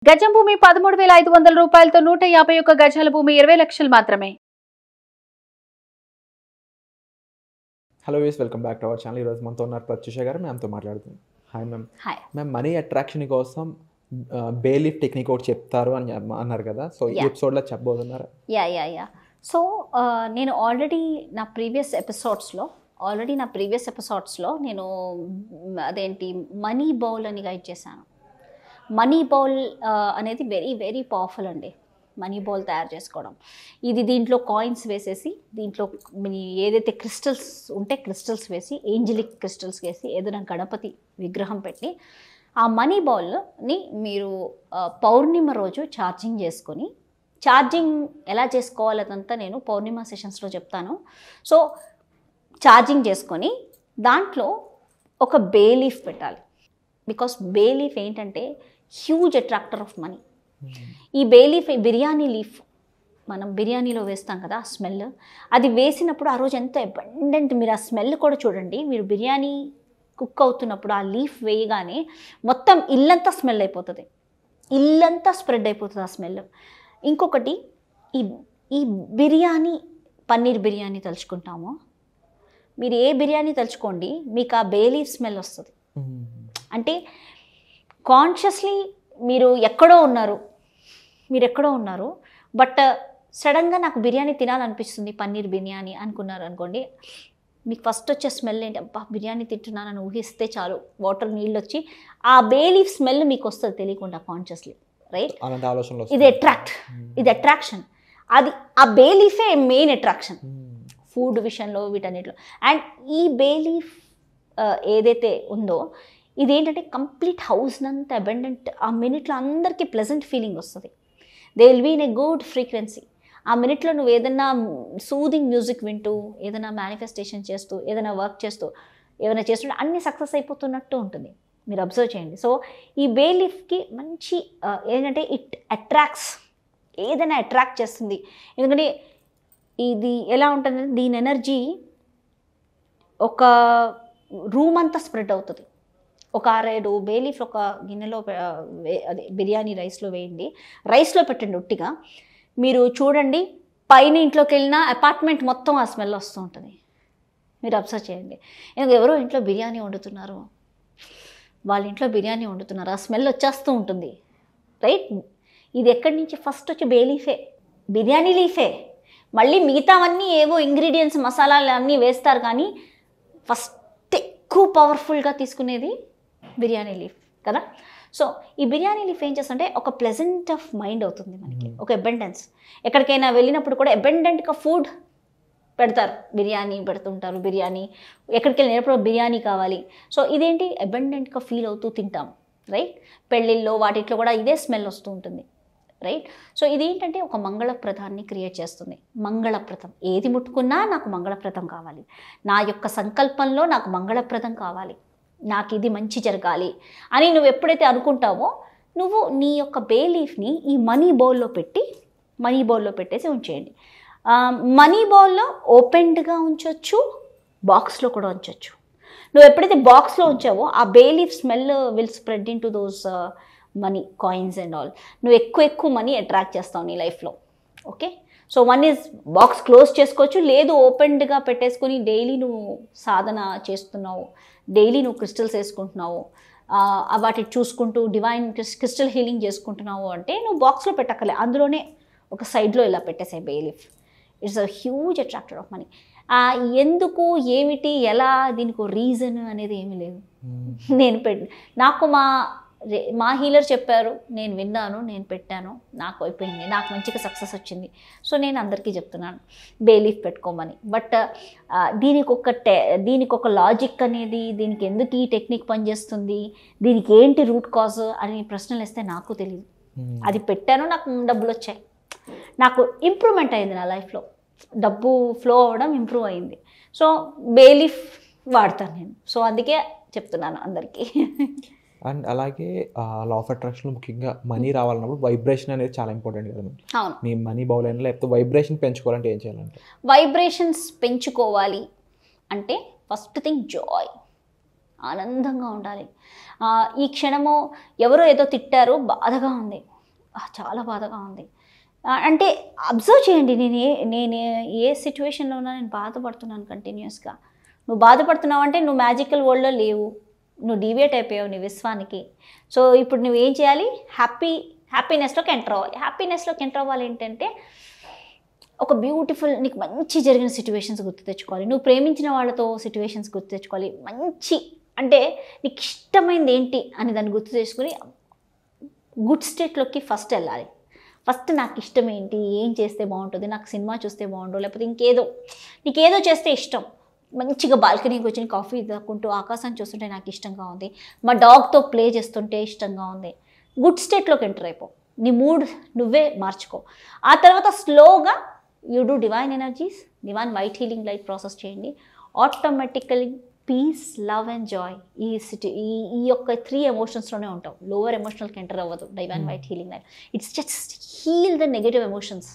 గజం భూమి 13,500 రూపాయలతో 151 గజాల భూమి 20 లక్షలు మాత్రమే. Hello views, welcome back to our channel. ఈరోజు మనతో ఉన్నారు ప్రత్యూష గారు. మ్యామ్తో మాట్లాడుతున్నాం. Hi ma'am. Ma'am, money attraction కోసం బేలీఫ్ టెక్నిక్ ఒకటి చెప్తారు అని అన్నారు కదా, సో ఈ ఎపిసోడ్లో చెప్పబోతున్నారా? యా సో నేను ఆల్రెడీ నా ప్రీవియస్ ఎపిసోడ్స్లో నేను అదేంటి మనీ బౌల్ అని గైడ్ చేశాను. మనీ బౌల్ అనేది వెరీ వెరీ పవర్ఫుల్ అండి. మనీ బౌల్ తయారు చేసుకోవడం, ఇది దీంట్లో కాయిన్స్ వేసేసి, దీంట్లో ఏదైతే క్రిస్టల్స్ ఉంటే క్రిస్టల్స్ వేసి, ఏంజలిక్ క్రిస్టల్స్ వేసి, ఏదైనా గణపతి విగ్రహం పెట్టి ఆ మనీ బౌల్ని మీరు పౌర్ణిమ రోజు ఛార్జింగ్ చేసుకొని, ఛార్జింగ్ ఎలా చేసుకోవాలదంతా నేను పౌర్ణిమ సెషన్స్లో చెప్తాను. సో ఛార్జింగ్ చేసుకొని దాంట్లో ఒక బే లీఫ్ పెట్టాలి. బికాస్ బే లీఫ్ ఏంటంటే హ్యూజ్ అట్రాక్టర్ ఆఫ్ మనీ. ఈ బే లీఫ్, బిర్యానీ లీఫ్ మనం బిర్యానీలో వేస్తాం కదా, ఆ స్మెల్, అది వేసినప్పుడు ఆ రోజు ఎంత అబండెంట్, మీరు ఆ స్మెల్ కూడా చూడండి. మీరు బిర్యానీ కుక్ అవుతున్నప్పుడు ఆ లీఫ్ వేయగానే మొత్తం ఇల్లంతా స్మెల్ అయిపోతుంది, ఇల్లంతా స్ప్రెడ్ అయిపోతుంది ఆ స్మెల్. ఇంకొకటి, ఈ బిర్యానీ, పన్నీర్ బిర్యానీ తలుచుకుంటామో, మీరు ఏ బిర్యానీ తలుచుకోండి, మీకు ఆ బే లీఫ్ స్మెల్ వస్తుంది. అంటే కాన్షియస్లీ మీరు ఎక్కడో ఉన్నారు, బట్ సడన్గా నాకు బిర్యానీ తినాలనిపిస్తుంది, పన్నీర్ బిర్యానీ అనుకున్నారు అనుకోండి, మీకు ఫస్ట్ వచ్చే స్మెల్ ఏంటి? అబ్బా బిర్యానీ తింటున్నానని ఊహిస్తే చాలు, వాటర్ నీళ్ళు వచ్చి ఆ బే లీఫ్ స్మెల్ మీకు వస్తుంది తెలియకుండా, కాన్షియస్లీ, రైట్? ఇది అట్రాక్షన్. అది ఆ బే లీఫే మెయిన్ అట్రాక్షన్ ఫుడ్ విషయంలో, వీటన్నిటిలో. అండ్ ఈ బే లీఫ్ ఏదైతే ఉందో, ఇదేంటంటే కంప్లీట్ హౌస్ అంతా అబెండెంట్, ఆ మినిట్లో అందరికీ ప్లెజెంట్ ఫీలింగ్ వస్తుంది. They will be in a good frequency. ఆ మినిట్లో నువ్వు ఏదైనా సూదింగ్ మ్యూజిక్ వింటూ, ఏదైనా మేనిఫెస్టేషన్ చేస్తూ, ఏదైనా వర్క్ చేస్తూ, ఏదైనా చేస్తుంటే అన్నీ సక్సెస్ అయిపోతున్నట్టు ఉంటుంది. మీరు అబ్జర్వ్ చేయండి. సో ఈ బే లీఫ్కి మంచి ఏంటంటే ఇట్ అట్రాక్ట్స్, ఏదైనా అట్రాక్ట్ చేస్తుంది. ఎందుకంటే ఇది ఎలా ఉంటుందంటే, దీని ఎనర్జీ ఒక రూమ్ అంతా స్ప్రెడ్ అవుతుంది. ఒక 6-7 బే లీఫ్ ఒక గిన్నెలో, అదే బిర్యానీ రైస్లో వేయండి, రైస్లో పెట్టండి ఒట్టిగా. మీరు చూడండి, పైన ఇంట్లోకి వెళ్ళినా అపార్ట్మెంట్ మొత్తం ఆ స్మెల్ వస్తూ ఉంటుంది. మీరు అబ్జర్వ్ చేయండి. ఎందుకంటే ఎవరో ఇంట్లో బిర్యానీ వండుతున్నారు, వాళ్ళ ఇంట్లో బిర్యానీ వండుతున్నారు, ఆ స్మెల్ వచ్చేస్తూ ఉంటుంది, రైట్? ఇది ఎక్కడి నుంచి? ఫస్ట్ వచ్చి బే లీఫే, బిర్యానీ లీఫే. మళ్ళీ మిగతావన్నీ ఏవో ఇంగ్రీడియంట్స్, మసాలాలు అన్నీ వేస్తారు, కానీ ఫస్ట్ ఎక్కువ పవర్ఫుల్గా తీసుకునేది బిర్యానీ లీఫ్ కదా. సో ఈ బిర్యానీ లీఫ్ ఏం చేస్తుంటే ఒక ప్లెజెంట్ ఆఫ్ మైండ్ అవుతుంది మనకి, ఒక అబెండెన్స్. ఎక్కడికైనా వెళ్ళినప్పుడు కూడా అబెండెంట్గా ఫుడ్ పెడతారు, బిర్యానీ పెడుతుంటారు. బిర్యానీ ఎక్కడికి వెళ్ళినప్పుడు బిర్యానీ కావాలి. సో ఇదేంటి, అబెండెంట్గా ఫీల్ అవుతూ తింటాం, రైట్? పెళ్ళిళ్ళలో వాటిట్లో కూడా ఇదే స్మెల్ వస్తూ ఉంటుంది, రైట్? సో ఇదేంటంటే ఒక మంగళప్రదాన్ని క్రియేట్ చేస్తుంది. మంగళప్రదం, ఏది ముట్టుకున్నా నాకు మంగళప్రదం కావాలి, నా యొక్క సంకల్పంలో నాకు మంగళప్రదం కావాలి, నాకు ఇది మంచి జరగాలి అని నువ్వు ఎప్పుడైతే అనుకుంటావో, నువ్వు నీ యొక్క బే లీఫ్ని ఈ మనీ బౌల్లో పెట్టేసి ఉంచేయండి. మనీ బౌల్లో ఓపెన్డ్గా ఉంచవచ్చు, బాక్స్లో కూడా ఉంచవచ్చు. నువ్వు ఎప్పుడైతే బాక్స్లో ఉంచావో, ఆ bay leaf smell will spread into those money coins and all. నువ్వు ఎక్కువ మనీ అట్రాక్ట్ చేస్తావు నీ లైఫ్లో, okay? So one is box close చేసుకోవచ్చు, లేదు ఓపెన్డ్గా పెట్టేసుకొని డైలీ నువ్వు సాధన చేస్తున్నావు, డైలీ నువ్వు క్రిస్టల్స్ వేసుకుంటున్నావు, వాటిని చూసుకుంటూ డివైన్ క్రిస్టల్ హీలింగ్ చేసుకుంటున్నావు అంటే నువ్వు బాక్స్లో పెట్టక్కర్లే, అందులోనే ఒక సైడ్లో ఇలా పెట్టేసాయి bay leaf. It's a huge attractor of money. ఎందుకు, ఏమిటి, ఎలా, దీనికి రీజన్ అనేది ఏమీ లేదు. నాకు మా హీలర్ చెప్పారు, నేను విన్నాను, నేను పెట్టాను, నాకు అయిపోయింది, నాకు మంచిగా సక్సెస్ వచ్చింది. సో నేను అందరికీ చెప్తున్నాను బే లీఫ్ పెట్టుకోమని. బట్ దీనికి ఒక లాజిక్ అనేది, దీనికి ఎందుకు ఈ టెక్నిక్ పనిచేస్తుంది, దీనికి ఏంటి రూట్ కాజ్ అని ప్రశ్నలు వేస్తే నాకు తెలియదు. అది పెట్టాను, నాకు డబ్బులు వచ్చాయి, నాకు ఇంప్రూవ్మెంట్ అయింది, నా లైఫ్లో డబ్బు ఫ్లో అవ్వడం ఇంప్రూవ్ అయింది. సో బే లీఫ్ వాడతాను నేను. సో అందుకే చెప్తున్నాను అందరికీ. అండ్ అలాగే లా ఆఫ్ అట్రాక్షన్లో ముఖ్యంగా మనీ రావాలన్నప్పుడు వైబ్రేషన్ అనేది చాలా ఇంపార్టెంట్ కదా. అవును. మీ మనీ బౌల్ అయినా లేకపోతే వైబ్రేషన్ పెంచుకోవాలంటే ఏం చేయాలంటే? వైబ్రేషన్స్ పెంచుకోవాలి అంటే ఫస్ట్ థింగ్ జాయ్, ఆనందంగా ఉండాలి. ఈ క్షణము ఎవరో ఏదో తిట్టారు, బాధగా ఉంది, చాలా బాధగా ఉంది. అంటే అబ్జర్వ్ చేయండి, నేను ఏ సిచ్యువేషన్లో ఉన్నా నేను బాధపడుతున్నాను కంటిన్యూస్గా. నువ్వు బాధపడుతున్నావు అంటే నువ్వు మ్యాజికల్ వరల్డ్లో లేవు, నువ్వు డివియేట్ అయిపోయావు నీ విశ్వానికి. సో ఇప్పుడు నువ్వు ఏం చేయాలి, హ్యాపీనెస్లోకి ఎంటర్ అవ్వాలి. హ్యాపీనెస్లోకి ఎంటర్ అవ్వాలి ఏంటంటే ఒక బ్యూటిఫుల్, నీకు మంచి జరిగిన సిచ్యువేషన్స్ గుర్తు తెచ్చుకోవాలి, నువ్వు ప్రేమించిన వాళ్ళతో సిచ్యువేషన్స్ గుర్తు తెచ్చుకోవాలి. మంచి అంటే నీకు ఇష్టమైంది ఏంటి అని దాన్ని గుర్తు చేసుకుని గుడ్ స్టేట్లోకి ఫస్ట్ వెళ్ళాలి. ఫస్ట్ నాకు ఇష్టం ఏంటి, ఏం చేస్తే బాగుంటుంది, నాకు సినిమా చూస్తే బాగుండు, లేకపోతే నీకేదో చేస్తే ఇష్టం. మంచిగా బాల్కనీకి కూర్చొని కాఫీ తాక్కుంటూ ఆకాశాన్ని చూస్తుంటే నాకు ఇష్టంగా ఉంది, మా డాగ్తో ప్లే చేస్తుంటే ఇష్టంగా ఉంది. గుడ్ స్టేట్లోకి ఎంటర్ అయిపో, నీ మూడ్ నువ్వే మార్చుకో. ఆ తర్వాత స్లోగా you do divine energies, divine white healing light process చేయండి. Automatically peace, love and joy ఈ యొక్క 3 ఎమోషన్స్లోనే ఉంటావు. లోవర్ ఎమోషనల్కి ఎంటర్ అవ్వదు divine white healing light. It's just heal the negative emotions.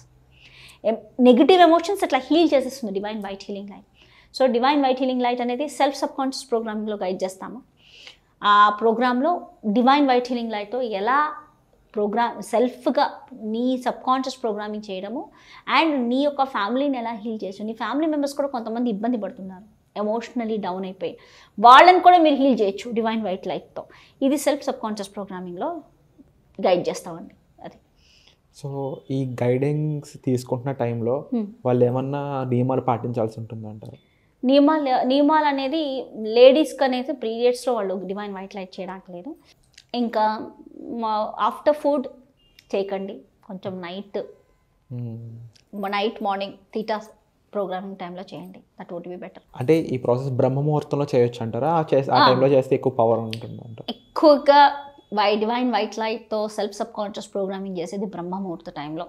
Negative emotions అట్లా హీల్ చేసేస్తుంది divine white healing light. So divine white healing light అనేది సబ్ కాన్షియస్ ప్రోగ్రామింగ్లో గైడ్ చేస్తాము. ఆ ప్రోగ్రాంలో డివైన్ వైట్ హీలింగ్ లైట్తో ఎలా సెల్ఫ్గా నీ సబ్ కాన్షియస్ ప్రోగ్రామింగ్ చేయడము, అండ్ నీ యొక్క ఫ్యామిలీని ఎలా హీల్ చేయొచ్చు. నీ ఫ్యామిలీ మెంబర్స్ కూడా కొంతమంది ఇబ్బంది పడుతున్నారు, ఎమోషనలీ డౌన్ అయిపోయి, వాళ్ళని కూడా మీరు హీల్ చేయొచ్చు డివైన్ వైట్ లైట్తో. ఇది సబ్ కాన్షియస్ ప్రోగ్రామింగ్లో గైడ్ చేస్తామండి. అది. సో ఈ గైడెన్స్ తీసుకుంటున్న టైంలో వాళ్ళు ఏమన్నా నియమాలు పాటించాల్సి ఉంటుందంటారు? నియమాలు అనేది లేడీస్కి అనేది పీరియడ్స్లో వాళ్ళు డివైన్ వైట్ లైట్ చేయడానికి లేదు. ఇంకా ఆఫ్టర్ ఫుడ్ చేయకండి, కొంచెం నైట్ మార్నింగ్ థీటా ప్రోగ్రామింగ్ టైంలో చేయండి. That would be better. అంటే ఈ ప్రాసెస్ బ్రహ్మముహూర్తంలో చేయొచ్చు అంటారా? ఆ టైంలో చేస్తే ఎక్కువ పవర్ ఉంటుంది అంటారు? ఎక్కువగా డివైన్ వైట్ లైట్తో సబ్ కాన్షియస్ ప్రోగ్రామింగ్ చేసేది బ్రహ్మముహూర్త టైంలో.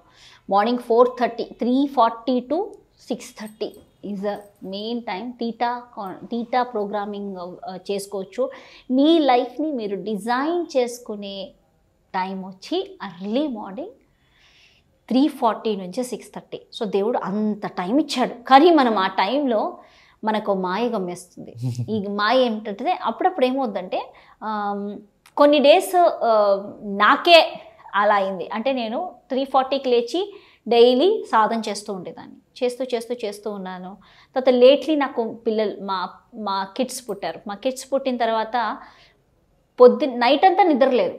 Morning 4:30, 3:40 to 6:30 is the main time. Theta programming చేసుకోవచ్చు. మీ లైఫ్ని మీరు డిజైన్ చేసుకునే టైం వచ్చి ఎర్లీ మార్నింగ్ 3:40 నుంచి 6:30. సో దేవుడు అంత టైం ఇచ్చాడు, కానీ మనం ఆ టైంలో మనకు మాయ గమ్మేస్తుంది. ఈ మాయ ఏమిటంటే అప్పుడప్పుడు ఏమవుద్దంటే కొన్ని డేస్ నాకే అలా అయింది. అంటే నేను 3:40కి లేచి డైలీ సాధన చేస్తూ ఉండేదాన్ని. చేస్తూ ఉన్నాను. తర్వాత లేట్లీ నాకు పిల్లలు మా కిడ్స్ పుట్టారు. మా కిడ్స్ పుట్టిన తర్వాత నైట్ అంతా నిద్రలేదు.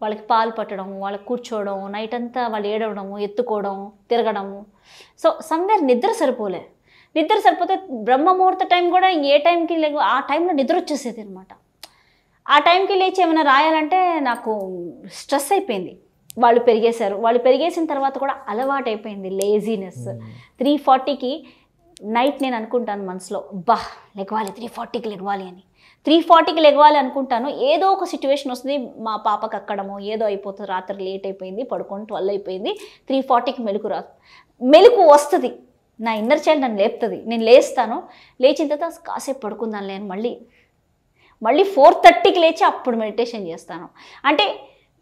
వాళ్ళకి పాలు పట్టడం, వాళ్ళకి కూర్చోవడం, నైట్ అంతా వాళ్ళు ఏడవడము, ఎత్తుకోవడం, తిరగడము. సో సమ్వేర్ నిద్ర సరిపోతే బ్రహ్మముహూర్త టైం కూడా ఏ టైంకి లేవు, ఆ టైంలో నిద్ర వచ్చేసేది అనమాట. ఆ టైంకి లేచి ఏమైనా రాయాలంటే నాకు స్ట్రెస్ అయిపోయింది. వాళ్ళు పెరిగేసిన తర్వాత కూడా అలవాటు అయిపోయింది లేజీనెస్. 3:40కి నైట్ నేను అనుకుంటాను మనసులో, లెగవాలి 3:40కి లెగవాలి అని. 3:40కి లెగవాలి అనుకుంటాను, ఏదో ఒక సిచ్యువేషన్ వస్తుంది, మా పాపకు అక్కడమో ఏదో అయిపోతుంది, రాత్రి లేట్ అయిపోయింది, పడుకొని 12 అయిపోయింది, 3:40కి మెలకు వస్తుంది. నా ఇన్నర్ చైల్డ్ నన్ను లేపుతుంది, నేను లేస్తాను. లేచిన తర్వాత కాసేపు పడుకుందాను లేని మళ్ళీ 4:30కి లేచి అప్పుడు మెడిటేషన్ చేస్తాను. అంటే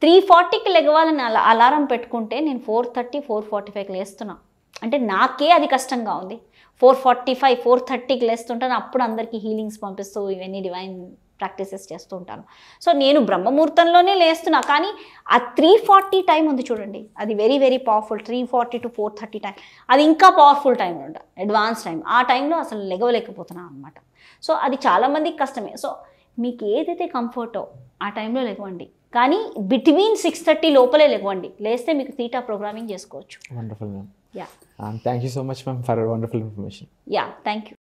3:40కి లెగవాలని అలారం పెట్టుకుంటే నేను 4:30, 4:45కి లేస్తున్నాను. అంటే నాకే అది కష్టంగా ఉంది. 4:45, 4:30కి లేస్తుంటాను. అప్పుడు అందరికీ హీలింగ్స్ పంపిస్తూ ఇవన్నీ డివైన్ ప్రాక్టీసెస్ చేస్తూ ఉంటాను. సో నేను బ్రహ్మముహూర్తంలోనే లేస్తున్నా, కానీ ఆ 3:40 టైం ఉంది చూడండి, అది very very powerful. 3:40 to 4:30 time, అది ఇంకా పవర్ఫుల్ టైం ఉండ, అడ్వాన్స్ టైం. ఆ టైంలో అసలు లెగవలేకపోతున్నాను అనమాట. సో అది చాలామందికి కష్టమే. సో మీకు ఏదైతే కంఫర్టో ఆ టైంలో లెగవండి, కానీ బిట్వీన్ 6:30 లోపలే లెగవండి. లేస్తే మీకు థీటా ప్రోగ్రామింగ్ చేసుకోవచ్చు. Wonderful ma'am. Yeah, thank you so much ma'am for wonderful information. Yeah, thank you.